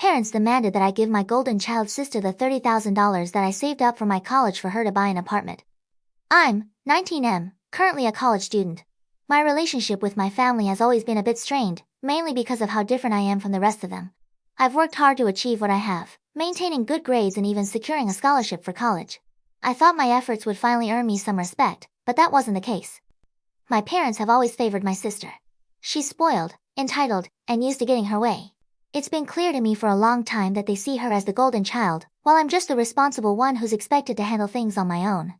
Parents demanded that I give my golden child sister the $30,000 that I saved up for my college for her to buy an apartment. I'm 19M, currently a college student. My relationship with my family has always been a bit strained, mainly because of how different I am from the rest of them. I've worked hard to achieve what I have, maintaining good grades and even securing a scholarship for college. I thought my efforts would finally earn me some respect, but that wasn't the case. My parents have always favored my sister. She's spoiled, entitled, and used to getting her way. It's been clear to me for a long time that they see her as the golden child, while I'm just the responsible one who's expected to handle things on my own.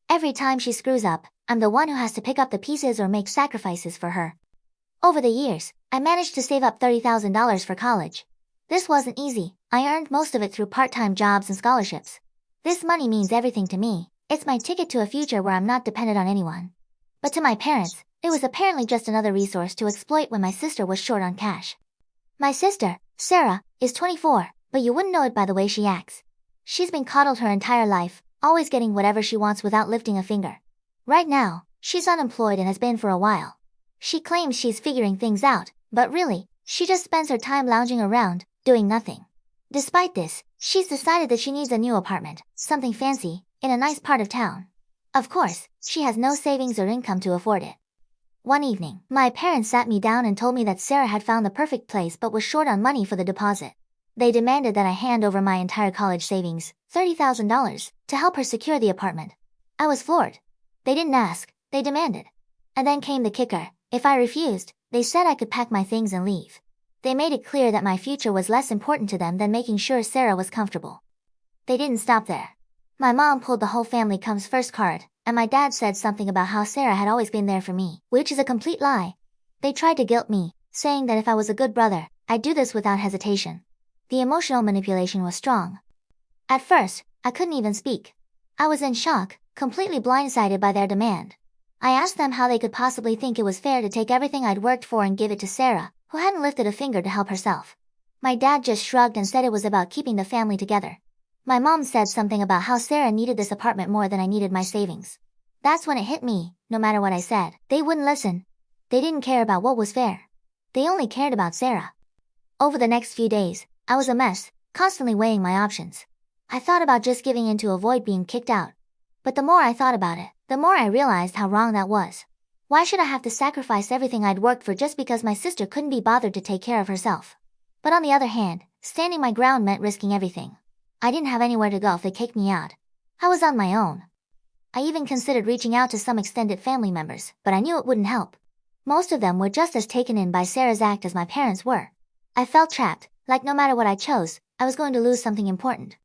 Every time she screws up, I'm the one who has to pick up the pieces or make sacrifices for her. Over the years, I managed to save up $30,000 for college. This wasn't easy. I earned most of it through part-time jobs and scholarships. This money means everything to me. It's my ticket to a future where I'm not dependent on anyone. But to my parents, it was apparently just another resource to exploit when my sister was short on cash. My sister, Sarah, is 24, but you wouldn't know it by the way she acts. She's been coddled her entire life, always getting whatever she wants without lifting a finger. Right now, she's unemployed and has been for a while. She claims she's figuring things out, but really, she just spends her time lounging around, doing nothing. Despite this, she's decided that she needs a new apartment, something fancy, in a nice part of town. Of course, she has no savings or income to afford it. One evening, my parents sat me down and told me that Sarah had found the perfect place but was short on money for the deposit. They demanded that I hand over my entire college savings, $30,000, to help her secure the apartment. I was floored. They didn't ask, they demanded. And then came the kicker. If I refused, they said I could pack my things and leave. They made it clear that my future was less important to them than making sure Sarah was comfortable. They didn't stop there. My mom pulled the whole family comes first card, and my dad said something about how Sarah had always been there for me, which is a complete lie. They tried to guilt me, saying that if I was a good brother, I'd do this without hesitation. The emotional manipulation was strong. At first, I couldn't even speak. I was in shock, completely blindsided by their demand. I asked them how they could possibly think it was fair to take everything I'd worked for and give it to Sarah, who hadn't lifted a finger to help herself. My dad just shrugged and said it was about keeping the family together. My mom said something about how Sarah needed this apartment more than I needed my savings. That's when it hit me. No matter what I said, they wouldn't listen. They didn't care about what was fair. They only cared about Sarah. Over the next few days, I was a mess, constantly weighing my options. I thought about just giving in to avoid being kicked out. But the more I thought about it, the more I realized how wrong that was. Why should I have to sacrifice everything I'd worked for just because my sister couldn't be bothered to take care of herself? But on the other hand, standing my ground meant risking everything. I didn't have anywhere to go if they kicked me out. I was on my own. I even considered reaching out to some extended family members, but I knew it wouldn't help. Most of them were just as taken in by Sarah's act as my parents were. I felt trapped, like no matter what I chose, I was going to lose something important.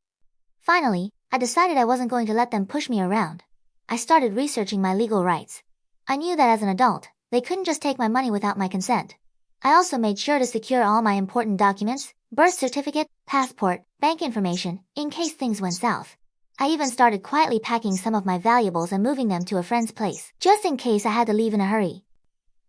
Finally, I decided I wasn't going to let them push me around. I started researching my legal rights. I knew that as an adult, they couldn't just take my money without my consent. I also made sure to secure all my important documents, birth certificate, passport, bank information, in case things went south. I even started quietly packing some of my valuables and moving them to a friend's place, just in case I had to leave in a hurry.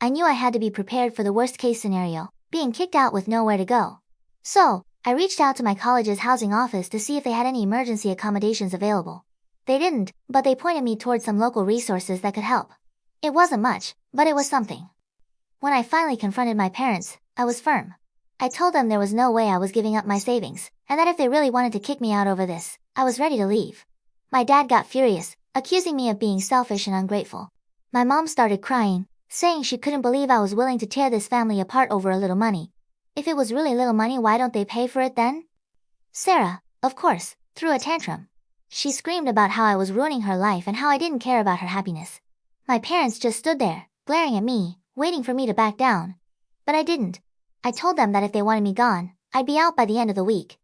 I knew I had to be prepared for the worst-case scenario, being kicked out with nowhere to go. So, I reached out to my college's housing office to see if they had any emergency accommodations available. They didn't, but they pointed me towards some local resources that could help. It wasn't much, but it was something. When I finally confronted my parents, I was firm. I told them there was no way I was giving up my savings, and that if they really wanted to kick me out over this, I was ready to leave. My dad got furious, accusing me of being selfish and ungrateful. My mom started crying, saying she couldn't believe I was willing to tear this family apart over a little money. If it was really little money, why don't they pay for it then? Sarah, of course, threw a tantrum. She screamed about how I was ruining her life and how I didn't care about her happiness. My parents just stood there, glaring at me, waiting for me to back down. But I didn't. I told them that if they wanted me gone, I'd be out by the end of the week.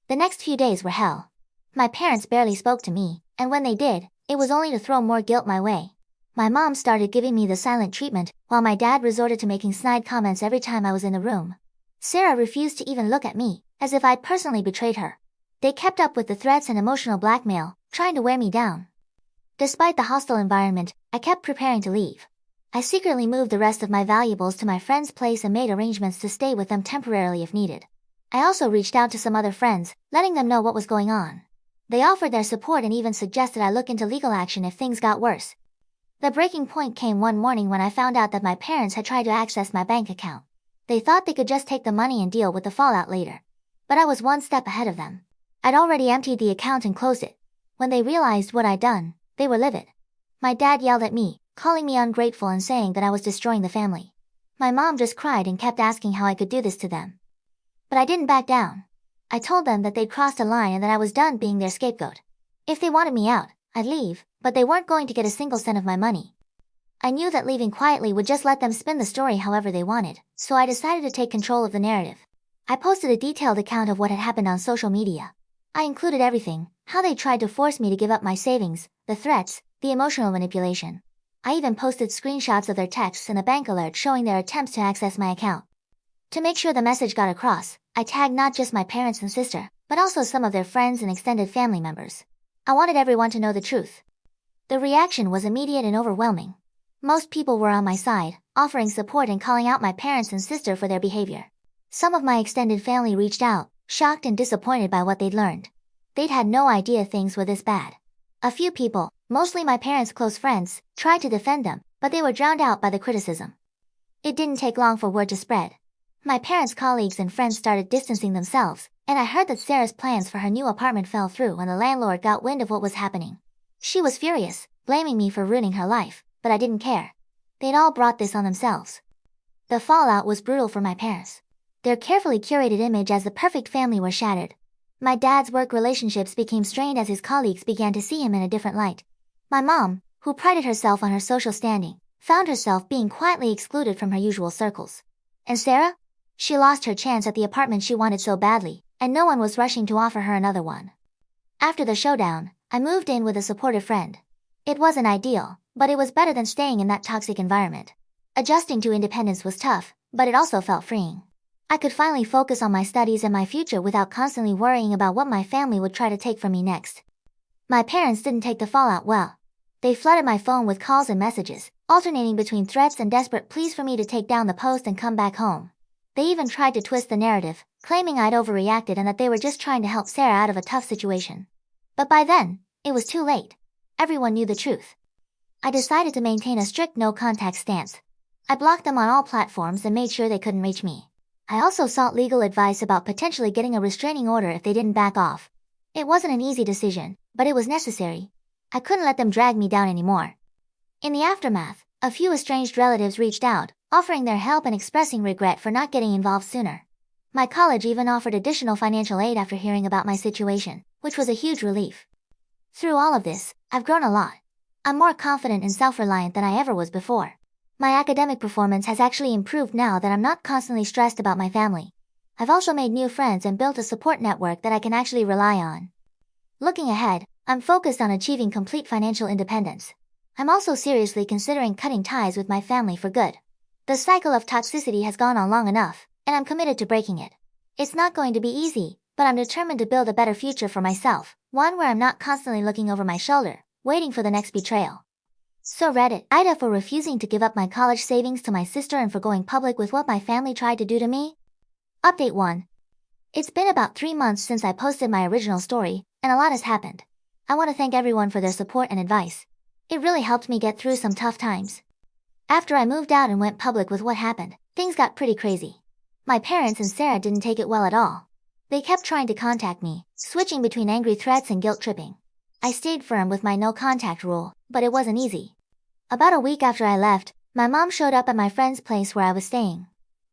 The next few days were hell. My parents barely spoke to me, and when they did, it was only to throw more guilt my way. My mom started giving me the silent treatment, while my dad resorted to making snide comments every time I was in the room. Sarah refused to even look at me, as if I'd personally betrayed her. They kept up with the threats and emotional blackmail, trying to wear me down. Despite the hostile environment, I kept preparing to leave. I secretly moved the rest of my valuables to my friend's place and made arrangements to stay with them temporarily if needed. I also reached out to some other friends, letting them know what was going on. They offered their support and even suggested I look into legal action if things got worse. The breaking point came one morning when I found out that my parents had tried to access my bank account. They thought they could just take the money and deal with the fallout later. but I was one step ahead of them. I'd already emptied the account and closed it. When they realized what I'd done, they were livid. My dad yelled at me, calling me ungrateful and saying that I was destroying the family. My mom just cried and kept asking how I could do this to them. But I didn't back down. I told them that they'd crossed a line and that I was done being their scapegoat. If they wanted me out, I'd leave, but they weren't going to get a single cent of my money. I knew that leaving quietly would just let them spin the story however they wanted, so I decided to take control of the narrative. I posted a detailed account of what had happened on social media. I included everything, how they tried to force me to give up my savings, the threats, the emotional manipulation. I even posted screenshots of their texts and a bank alert showing their attempts to access my account. To make sure the message got across, I tagged not just my parents and sister, but also some of their friends and extended family members. I wanted everyone to know the truth. The reaction was immediate and overwhelming. Most people were on my side, offering support and calling out my parents and sister for their behavior. Some of my extended family reached out, shocked and disappointed by what they'd learned. They'd had no idea things were this bad. A few people, mostly my parents' close friends, tried to defend them, but they were drowned out by the criticism. It didn't take long for word to spread. My parents' colleagues and friends started distancing themselves, and I heard that Sarah's plans for her new apartment fell through when the landlord got wind of what was happening. She was furious, blaming me for ruining her life, but I didn't care. They'd all brought this on themselves. The fallout was brutal for my parents. Their carefully curated image as the perfect family was shattered. My dad's work relationships became strained as his colleagues began to see him in a different light. My mom, who prided herself on her social standing, found herself being quietly excluded from her usual circles. And Sarah? She lost her chance at the apartment she wanted so badly, and no one was rushing to offer her another one. After the showdown, I moved in with a supportive friend. It wasn't ideal, but it was better than staying in that toxic environment. Adjusting to independence was tough, but it also felt freeing. I could finally focus on my studies and my future without constantly worrying about what my family would try to take from me next. My parents didn't take the fallout well. They flooded my phone with calls and messages, alternating between threats and desperate pleas for me to take down the post and come back home. They even tried to twist the narrative, claiming I'd overreacted and that they were just trying to help Sarah out of a tough situation. But by then, it was too late. Everyone knew the truth. I decided to maintain a strict no-contact stance. I blocked them on all platforms and made sure they couldn't reach me. I also sought legal advice about potentially getting a restraining order if they didn't back off. It wasn't an easy decision, but it was necessary. I couldn't let them drag me down anymore. In the aftermath, a few estranged relatives reached out, offering their help and expressing regret for not getting involved sooner. My college even offered additional financial aid after hearing about my situation, which was a huge relief. Through all of this, I've grown a lot. I'm more confident and self-reliant than I ever was before. My academic performance has actually improved now that I'm not constantly stressed about my family. I've also made new friends and built a support network that I can actually rely on. Looking ahead, I'm focused on achieving complete financial independence. I'm also seriously considering cutting ties with my family for good. The cycle of toxicity has gone on long enough, and I'm committed to breaking it. It's not going to be easy, but I'm determined to build a better future for myself, one where I'm not constantly looking over my shoulder, waiting for the next betrayal. So Reddit, Ida for refusing to give up my college savings to my sister and for going public with what my family tried to do to me? Update 1. It's been about 3 months since I posted my original story, and a lot has happened. I want to thank everyone for their support and advice. It really helped me get through some tough times. After I moved out and went public with what happened, things got pretty crazy. My parents and Sarah didn't take it well at all. They kept trying to contact me, switching between angry threats and guilt tripping. I stayed firm with my no-contact rule, but it wasn't easy. About a week after I left, my mom showed up at my friend's place where I was staying.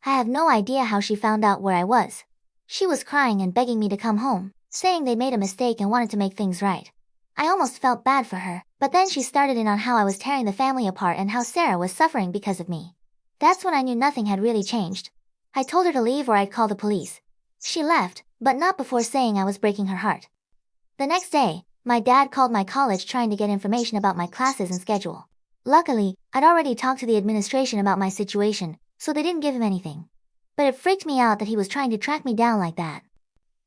I have no idea how she found out where I was. She was crying and begging me to come home, saying they made a mistake and wanted to make things right. I almost felt bad for her, but then she started in on how I was tearing the family apart and how Sarah was suffering because of me. That's when I knew nothing had really changed. I told her to leave or I'd call the police. She left, but not before saying I was breaking her heart. The next day, my dad called my college trying to get information about my classes and schedule. Luckily, I'd already talked to the administration about my situation, so they didn't give him anything. But it freaked me out that he was trying to track me down like that.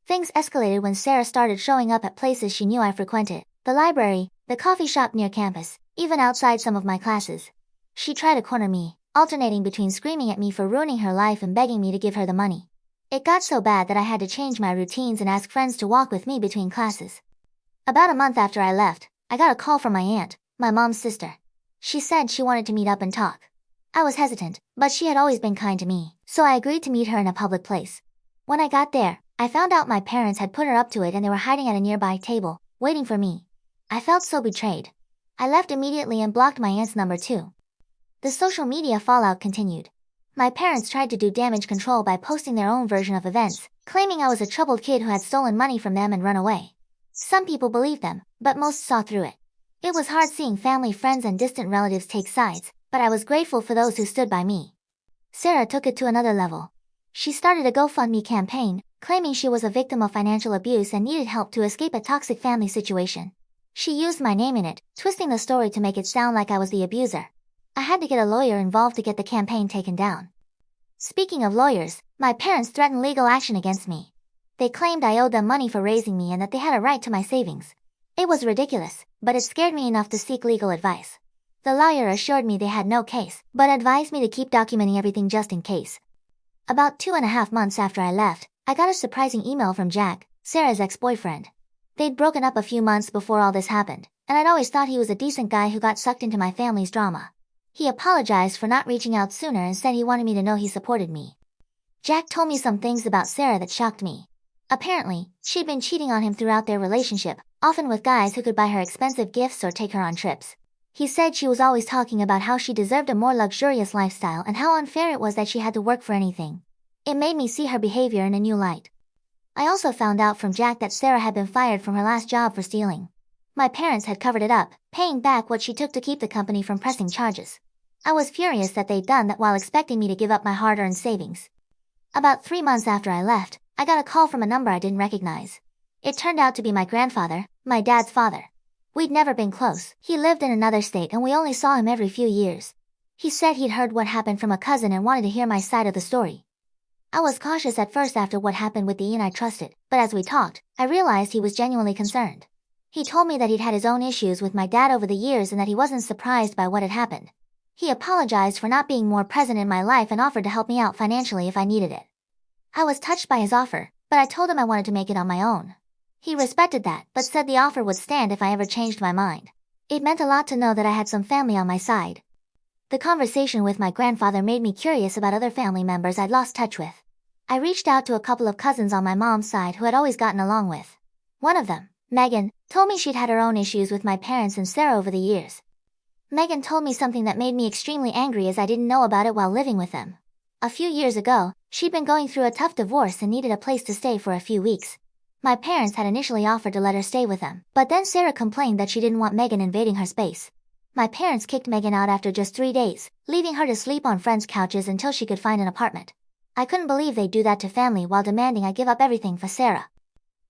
Things escalated when Sarah started showing up at places she knew I frequented, the library, the coffee shop near campus, even outside some of my classes. She tried to corner me, alternating between screaming at me for ruining her life and begging me to give her the money. It got so bad that I had to change my routines and ask friends to walk with me between classes. About a month after I left, I got a call from my aunt, my mom's sister. She said she wanted to meet up and talk. I was hesitant, but she had always been kind to me, so I agreed to meet her in a public place. When I got there, I found out my parents had put her up to it and they were hiding at a nearby table, waiting for me. I felt so betrayed. I left immediately and blocked my aunt's number too. The social media fallout continued. My parents tried to do damage control by posting their own version of events, claiming I was a troubled kid who had stolen money from them and run away. Some people believed them, but most saw through it. It was hard seeing family, friends, and distant relatives take sides, but I was grateful for those who stood by me. Sarah took it to another level. She started a GoFundMe campaign, claiming she was a victim of financial abuse and needed help to escape a toxic family situation. She used my name in it, twisting the story to make it sound like I was the abuser. I had to get a lawyer involved to get the campaign taken down. Speaking of lawyers, my parents threatened legal action against me. They claimed I owed them money for raising me and that they had a right to my savings. It was ridiculous, but it scared me enough to seek legal advice. The lawyer assured me they had no case, but advised me to keep documenting everything just in case. About 2.5 months after I left, I got a surprising email from Jack, Sarah's ex-boyfriend. They'd broken up a few months before all this happened, and I'd always thought he was a decent guy who got sucked into my family's drama. He apologized for not reaching out sooner and said he wanted me to know he supported me. Jack told me some things about Sarah that shocked me. Apparently, she'd been cheating on him throughout their relationship, often with guys who could buy her expensive gifts or take her on trips. He said she was always talking about how she deserved a more luxurious lifestyle and how unfair it was that she had to work for anything. It made me see her behavior in a new light. I also found out from Jack that Sarah had been fired from her last job for stealing. My parents had covered it up, paying back what she took to keep the company from pressing charges. I was furious that they'd done that while expecting me to give up my hard-earned savings. About 3 months after I left, I got a call from a number I didn't recognize. It turned out to be my grandfather, my dad's father. We'd never been close. He lived in another state and we only saw him every few years. He said he'd heard what happened from a cousin and wanted to hear my side of the story. I was cautious at first after what happened with the Ian I trusted, but as we talked, I realized he was genuinely concerned. He told me that he'd had his own issues with my dad over the years and that he wasn't surprised by what had happened. He apologized for not being more present in my life and offered to help me out financially if I needed it. I was touched by his offer, but I told him I wanted to make it on my own. He respected that, but said the offer would stand if I ever changed my mind. It meant a lot to know that I had some family on my side. The conversation with my grandfather made me curious about other family members I'd lost touch with. I reached out to a couple of cousins on my mom's side who I'd always gotten along with. One of them, Megan, told me she'd had her own issues with my parents and Sarah over the years. Megan told me something that made me extremely angry as I didn't know about it while living with them. A few years ago, she'd been going through a tough divorce and needed a place to stay for a few weeks. My parents had initially offered to let her stay with them, but then Sarah complained that she didn't want Megan invading her space. My parents kicked Megan out after just 3 days, leaving her to sleep on friends' couches until she could find an apartment. I couldn't believe they'd do that to family while demanding I give up everything for Sarah.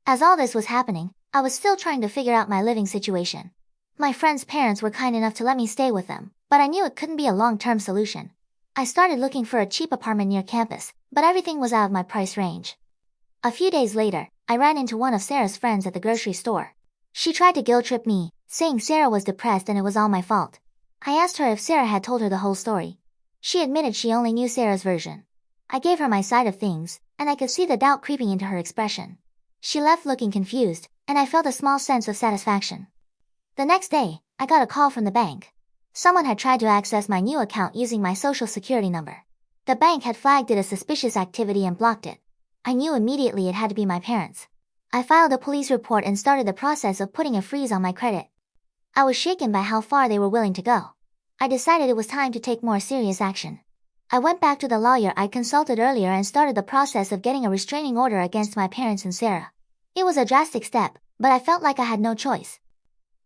As all this was happening, I was still trying to figure out my living situation. My friends' parents were kind enough to let me stay with them, but I knew it couldn't be a long-term solution. I started looking for a cheap apartment near campus, but everything was out of my price range. A few days later, I ran into one of Sarah's friends at the grocery store. She tried to guilt-trip me, saying Sarah was depressed and it was all my fault. I asked her if Sarah had told her the whole story. She admitted she only knew Sarah's version. I gave her my side of things, and I could see the doubt creeping into her expression. She left looking confused, and I felt a small sense of satisfaction. The next day, I got a call from the bank. Someone had tried to access my new account using my social security number. The bank had flagged it as suspicious activity and blocked it. I knew immediately it had to be my parents. I filed a police report and started the process of putting a freeze on my credit. I was shaken by how far they were willing to go. I decided it was time to take more serious action. I went back to the lawyer I'd consulted earlier and started the process of getting a restraining order against my parents and Sarah. It was a drastic step, but I felt like I had no choice.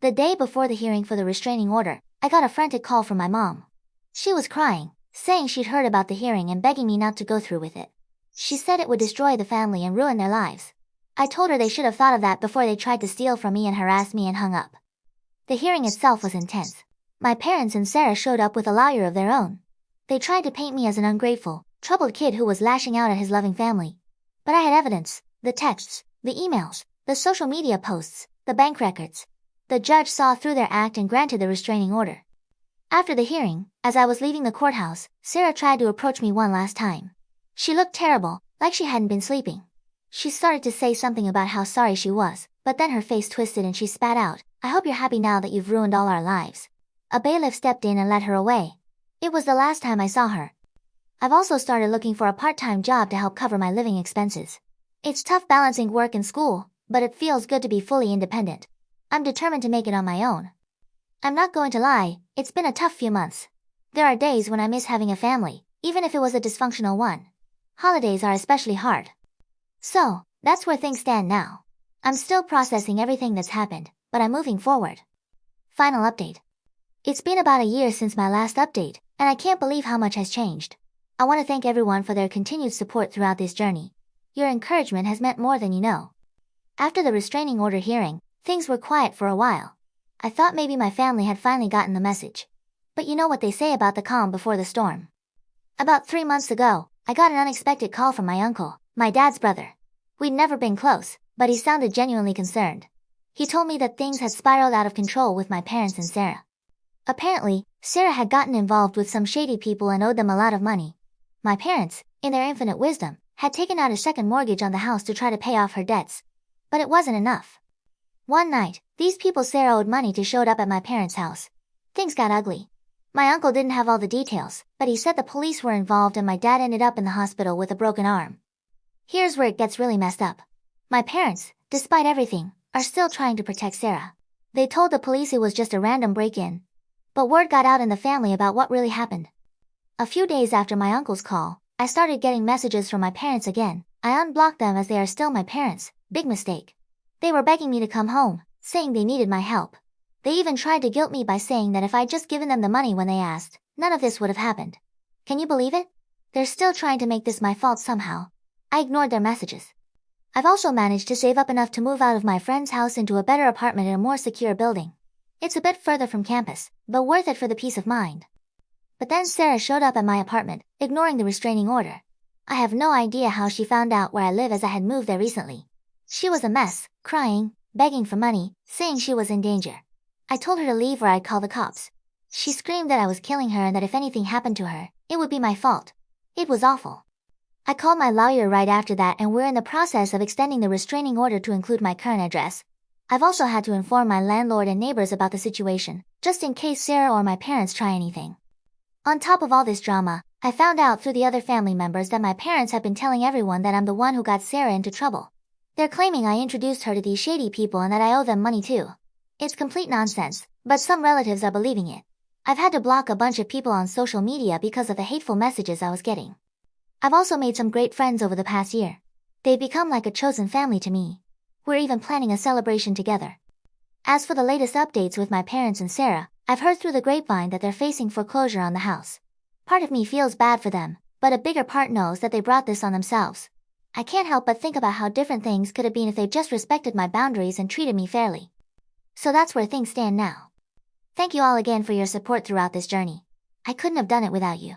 The day before the hearing for the restraining order, I got a frantic call from my mom. She was crying, saying she'd heard about the hearing and begging me not to go through with it. She said it would destroy the family and ruin their lives. I told her they should have thought of that before they tried to steal from me and harass me and hung up. The hearing itself was intense. My parents and Sarah showed up with a lawyer of their own. They tried to paint me as an ungrateful, troubled kid who was lashing out at his loving family. But I had evidence, the texts, the emails, the social media posts, the bank records. The judge saw through their act and granted the restraining order. After the hearing, as I was leaving the courthouse, Sarah tried to approach me one last time. She looked terrible, like she hadn't been sleeping. She started to say something about how sorry she was, but then her face twisted and she spat out, "I hope you're happy now that you've ruined all our lives." A bailiff stepped in and led her away. It was the last time I saw her. I've also started looking for a part-time job to help cover my living expenses. It's tough balancing work and school, but it feels good to be fully independent. I'm determined to make it on my own. I'm not going to lie, it's been a tough few months. There are days when I miss having a family, even if it was a dysfunctional one. Holidays are especially hard. So, that's where things stand now. I'm still processing everything that's happened, but I'm moving forward. Final update. It's been about a year since my last update, and I can't believe how much has changed. I want to thank everyone for their continued support throughout this journey. Your encouragement has meant more than you know. After the restraining order hearing, things were quiet for a while. I thought maybe my family had finally gotten the message. But you know what they say about the calm before the storm. About 3 months ago, I got an unexpected call from my uncle, my dad's brother. We'd never been close, but he sounded genuinely concerned. He told me that things had spiraled out of control with my parents and Sarah. Apparently, Sarah had gotten involved with some shady people and owed them a lot of money. My parents, in their infinite wisdom, had taken out a second mortgage on the house to try to pay off her debts. But it wasn't enough. One night, these people Sarah owed money to showed up at my parents' house. Things got ugly. My uncle didn't have all the details, but he said the police were involved and my dad ended up in the hospital with a broken arm. Here's where it gets really messed up. My parents, despite everything, are still trying to protect Sarah. They told the police it was just a random break-in. But word got out in the family about what really happened. A few days after my uncle's call, I started getting messages from my parents again. I unblocked them as they are still my parents. Big mistake. They were begging me to come home, saying they needed my help. They even tried to guilt me by saying that if I'd just given them the money when they asked, none of this would have happened. Can you believe it? They're still trying to make this my fault somehow. I ignored their messages. I've also managed to save up enough to move out of my friend's house into a better apartment in a more secure building. It's a bit further from campus, but worth it for the peace of mind. But then Sarah showed up at my apartment, ignoring the restraining order. I have no idea how she found out where I live as I had moved there recently. She was a mess, crying, begging for money, saying she was in danger. I told her to leave or I'd call the cops. She screamed that I was killing her and that if anything happened to her, it would be my fault. It was awful. I called my lawyer right after that and we're in the process of extending the restraining order to include my current address. I've also had to inform my landlord and neighbors about the situation, just in case Sarah or my parents try anything. On top of all this drama, I found out through the other family members that my parents have been telling everyone that I'm the one who got Sarah into trouble. They're claiming I introduced her to these shady people and that I owe them money too. It's complete nonsense, but some relatives are believing it. I've had to block a bunch of people on social media because of the hateful messages I was getting. I've also made some great friends over the past year. They've become like a chosen family to me. We're even planning a celebration together. As for the latest updates with my parents and Sarah, I've heard through the grapevine that they're facing foreclosure on the house. Part of me feels bad for them, but a bigger part knows that they brought this on themselves. I can't help but think about how different things could have been if they just respected my boundaries and treated me fairly. So that's where things stand now. Thank you all again for your support throughout this journey. I couldn't have done it without you.